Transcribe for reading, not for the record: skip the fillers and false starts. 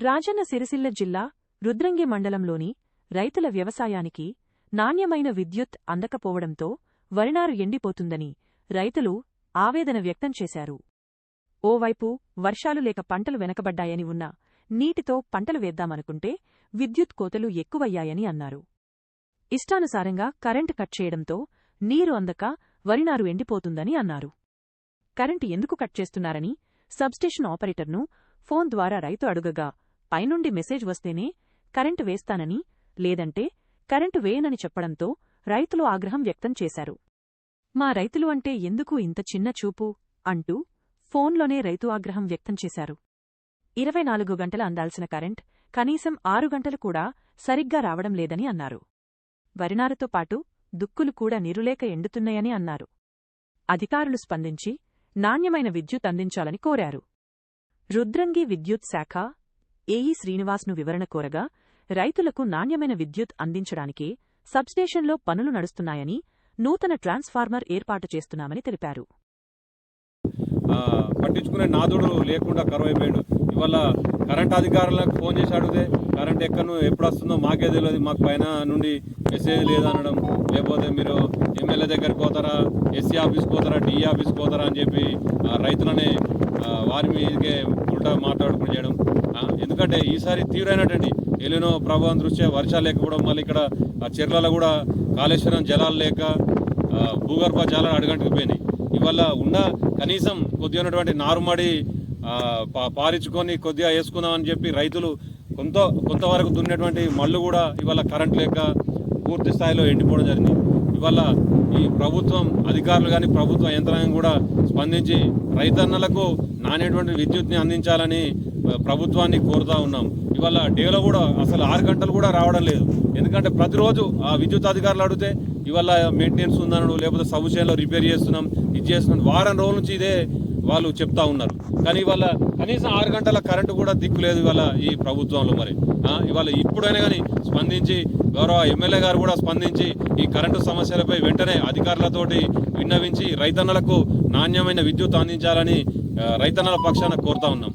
రాజన్న సిరిసిల్ల జిల్లా రుద్రంగి మండలంలోని రైతుల వ్యవసాయానికి నాణ్యమైన విద్యుత్ అందకపోవడంతో వరినారు ఎండిపోతుందని రైతులు ఆవేదన వ్యక్తం చేశారు. ఓవైపు వర్షాలు లేక పంటలు వెనకబడ్డాయని ఉన్నా నీటితో పంటలు వేద్దామనుకుంటే విద్యుత్ కోతలు ఎక్కువయ్యాయని అన్నారు. ఇష్టానుసారంగా కరెంటు కట్ చేయడంతో నీరు అందక వరినారు ఎండిపోతుందని అన్నారు. కరెంటు ఎందుకు కట్ చేస్తున్నారని సబ్స్టేషన్ ఆపరేటర్ను ఫోన్ ద్వారా రైతు అడుగగా పైనుండి మెసేజ్ వస్తేనే కరెంటు వేస్తానని, లేదంటే కరెంటు వేయనని చెప్పడంతో రైతులు ఆగ్రహం వ్యక్తం చేశారు. మా రైతులు అంటే ఎందుకు ఇంత చిన్న చూపు అంటూ ఫోన్లోనే రైతు ఆగ్రహం వ్యక్తం చేశారు. 24 గంటల అందాల్సిన కరెంట్ కనీసం 6 గంటలు కూడా సరిగ్గా రావడం లేదని అన్నారు. వరినారుతో పాటు దుక్కులు కూడా నీరులేక ఎండుతున్నాయని అన్నారు. అధికారులు స్పందించి నాణ్యమైన విద్యుత్ అందించాలని కోరారు. రుద్రంగి విద్యుత్ శాఖ ఏఈ శ్రీనివాస్ను వివరణ కోరగా రైతులకు నాణ్యమైన విద్యుత్ అందించడానికే సబ్స్టేషన్లో పనులు నడుస్తున్నాయని, నూతన ట్రాన్స్ఫార్మర్ ఏర్పాటు చేస్తున్నామని తెలిపారు. పట్టించుకునే నాదుడు లేకుండా కరువైపోయాడు. ఇవాళ కరెంట్ అధికారులకు ఫోన్ చేసి అడిగితే కరెంట్ ఎప్పుడు వస్తుందో మాకే తెలియదు, మాకు పైన నుండి మెసేజ్ లేదనడం, లేకపోతే మీరు ఎమ్మెల్యే దగ్గరికి పోతారా, ఎస్సీ ఆఫీస్కి పోతారా, డిఈ ఆఫీస్కి పోతారా అని చెప్పి రైతులనే వారి మీదకే ఉల్టా మాట్లాడుకుని చేయడం. ఎందుకంటే ఈసారి తీవ్రమైనటువంటి ఎలినో ప్రభావం దృష్ట్యా వర్షాలు లేకపోవడం, మళ్ళీ ఇక్కడ చెర్లలో కూడా కాళేశ్వరం జలాలు లేక భూగర్భ జలాలు అడుగంటుకు పోయినాయి. ఇవాళ ఉన్న కనీసం కొద్దిగా ఉన్నటువంటి నారుమడి పారించుకొని కొద్దిగా వేసుకుందామని చెప్పి రైతులు కొంతవరకు దున్నేటువంటి మళ్ళు కూడా ఇవాళ కరెంట్ లేక పూర్తి స్థాయిలో ఎండిపోవడం జరిగింది. ఇవాళ ఈ ప్రభుత్వం అధికారులు కానీ ప్రభుత్వ యంత్రాంగం కూడా స్పందించి రైతన్నలకు నాణ్యటువంటి విద్యుత్ని అందించాలని ప్రభుత్వాన్ని కోరుతా ఉన్నాం. ఇవాళ డేలో కూడా అసలు 6 గంటలు కూడా రావడం లేదు. ఎందుకంటే ప్రతిరోజు ఆ విద్యుత్ అధికారులు అడిగితే ఇవాళ మెయింటెనెన్స్ ఉందనడు, లేకపోతే సబ్స్టేషన్లో రిపేర్ చేస్తున్నాం, ఇది చేస్తున్నాం, వారం రోజుల నుంచి ఇదే వాళ్ళు చెప్తా ఉన్నారు. కానీ ఇవాళ కనీసం 6 గంటల కరెంటు కూడా దిక్కు లేదు ఇవాళ ఈ ప్రభుత్వంలో. మరి ఇవాళ ఇప్పుడైనా కానీ స్పందించి గౌరవ ఎమ్మెల్యే గారు కూడా స్పందించి ఈ కరెంటు సమస్యలపై వెంటనే అధికారులతోటి విన్నవించి రైతన్నలకు నాణ్యమైన విద్యుత్ అందించాలని రైతన్నల పక్షాన కోరుతా ఉన్నాం.